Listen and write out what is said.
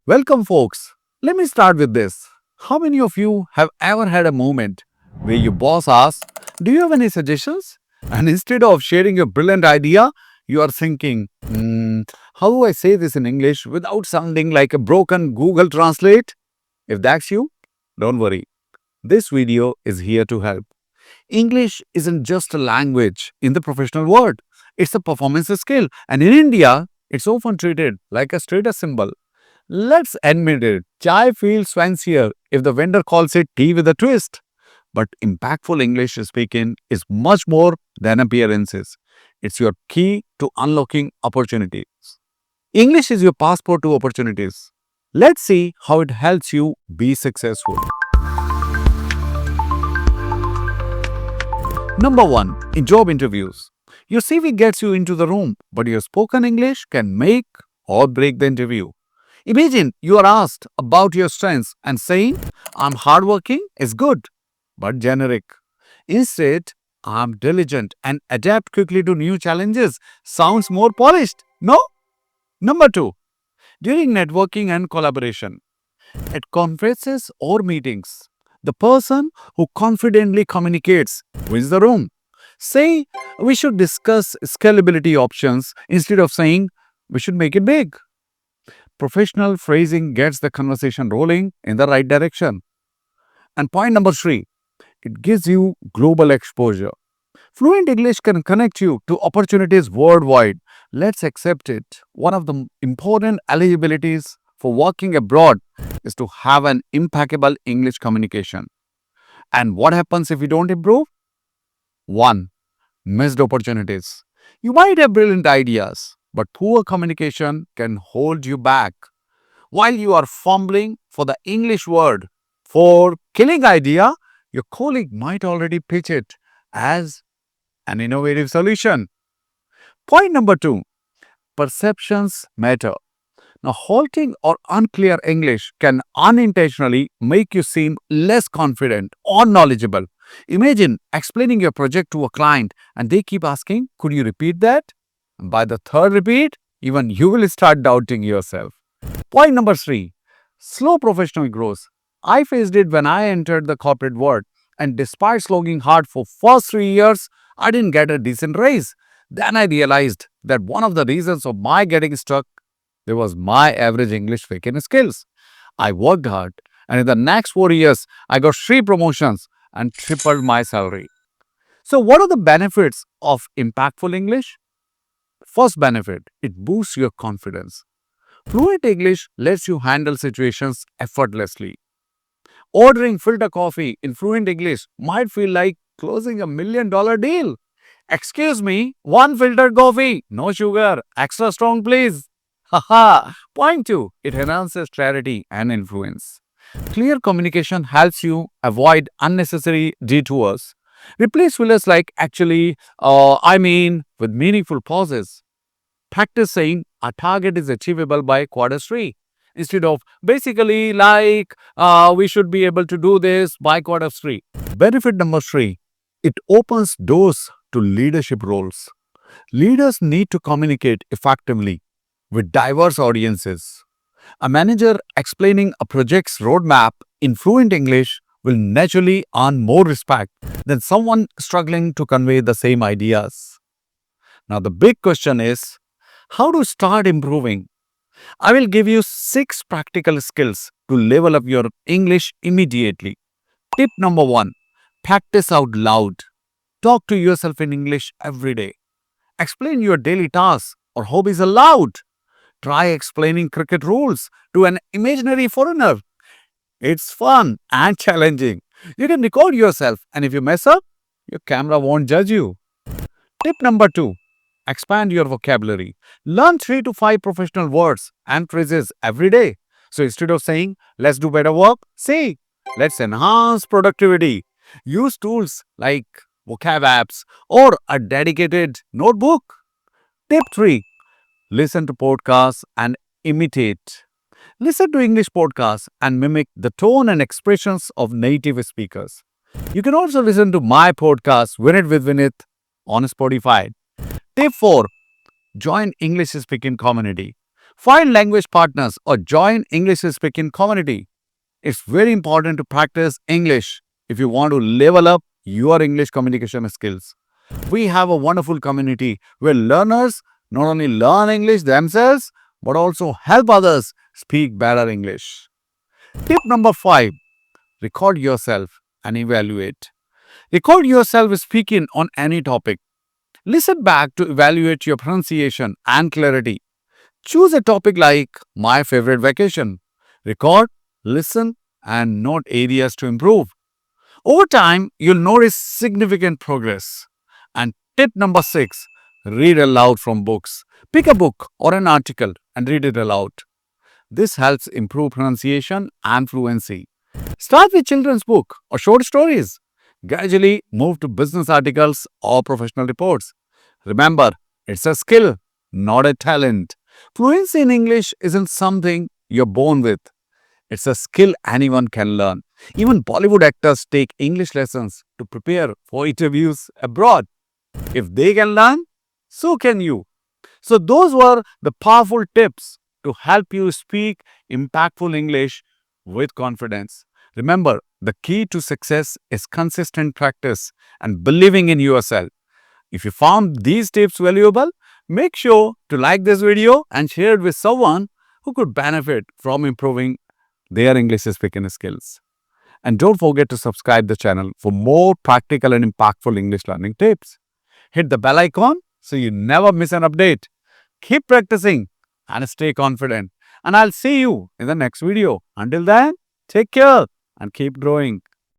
Welcome, folks. Let me start with this. How many of you have ever had a moment where your boss asks, "Do you have any suggestions?" And instead of sharing your brilliant idea, you are thinking, how do I say this in English without sounding like a broken Google Translate? If that's you, don't worry. This video is here to help. English isn't just a language in the professional world, it's a performance skill. And in India, it's often treated like a status symbol. Let's admit it, chai feels fancier if the vendor calls it tea with a twist. But impactful English speaking is much more than appearances. It's your key to unlocking opportunities. English is your passport to opportunities. Let's see how it helps you be successful. Number 1. In job interviews. Your CV gets you into the room, but your spoken English can make or break the interview. Imagine you are asked about your strengths and saying, "I'm hardworking" is good, but generic. Instead, "I'm diligent and adapt quickly to new challenges" sounds more polished. No? Number 2. During networking and collaboration. At conferences or meetings, the person who confidently communicates wins the room. Say, "We should discuss scalability options" instead of saying, "We should make it big." Professional phrasing gets the conversation rolling in the right direction. And point number 3, it gives you global exposure. Fluent English can connect you to opportunities worldwide. Let's accept it. One of the important eligibilities for working abroad is to have an impeccable English communication. And what happens if you don't improve? 1. Missed opportunities. You might have brilliant ideas, but poor communication can hold you back. While you are fumbling for the English word for killing idea, your colleague might already pitch it as an innovative solution. Point number 2, perceptions matter. Now, halting or unclear English can unintentionally make you seem less confident or knowledgeable. Imagine explaining your project to a client and they keep asking, "Could you repeat that?" By the third repeat, even you will start doubting yourself. Point number 3, slow professional growth. I faced it when I entered the corporate world, and despite slogging hard for first 3 years, I didn't get a decent raise. Then I realized that one of the reasons of my getting stuck there was my average English speaking skills. I worked hard, and in the next 4 years, I got 3 promotions and tripled my salary. So, what are the benefits of impactful English? First benefit, it boosts your confidence. Fluent English lets you handle situations effortlessly. Ordering filter coffee in fluent English might feel like closing $1 million deal. "Excuse me, one filtered coffee, no sugar, extra strong please." Haha. Point 2, it enhances clarity and influence. Clear communication helps you avoid unnecessary detours. Replace fillers like "actually" or "I mean" with meaningful pauses. Practice saying "our target is achievable by Q3" instead of "basically like we should be able to do this by Q3." Benefit number 3, it opens doors to leadership roles. Leaders need to communicate effectively with diverse audiences. A manager explaining a project's roadmap in fluent English will naturally earn more respect than someone struggling to convey the same ideas. Now, the big question is how to start improving. I will give you 6 practical skills to level up your English immediately. Tip number 1, practice out loud. Talk to yourself in English every day. Explain your daily tasks or hobbies aloud. Try explaining cricket rules to an imaginary foreigner. It's fun and challenging. You can record yourself, and if you mess up, your camera won't judge you. Tip number 2, expand your vocabulary. Learn 3 to 5 professional words and phrases every day. So instead of saying, "Let's do better work," say, "Let's enhance productivity." Use tools like vocab apps or a dedicated notebook. Tip 3, listen to podcasts and imitate. Listen to English podcasts and mimic the tone and expressions of native speakers. You can also listen to my podcast, Win It with Vinith, on Spotify. Tip 4, join English speaking community. Find language partners or join English speaking community. It's very important to practice English if you want to level up your English communication skills. We have a wonderful community where learners not only learn English themselves but also help others speak better English. Tip number 5, record yourself and evaluate. Record yourself speaking on any topic. Listen back to evaluate your pronunciation and clarity. Choose a topic like my favorite vacation. Record, listen, and note areas to improve. Over time, you'll notice significant progress. And tip number 6, read aloud from books. Pick a book or an article and read it aloud. This helps improve pronunciation and fluency. Start with children's book or short stories. Gradually move to business articles or professional reports. Remember, it's a skill, not a talent. Fluency in English isn't something you're born with. It's a skill anyone can learn. Even Bollywood actors take English lessons to prepare for interviews abroad. If they can learn, so can you. So, those were the powerful tips to help you speak impactful English with confidence. Remember, the key to success is consistent practice and believing in yourself. If you found these tips valuable, make sure to like this video and share it with someone who could benefit from improving their English speaking skills. And don't forget to subscribe the channel for more practical and impactful English learning tips. Hit the bell icon so you never miss an update. Keep practicing and stay confident. And I'll see you in the next video. Until then, take care and keep growing.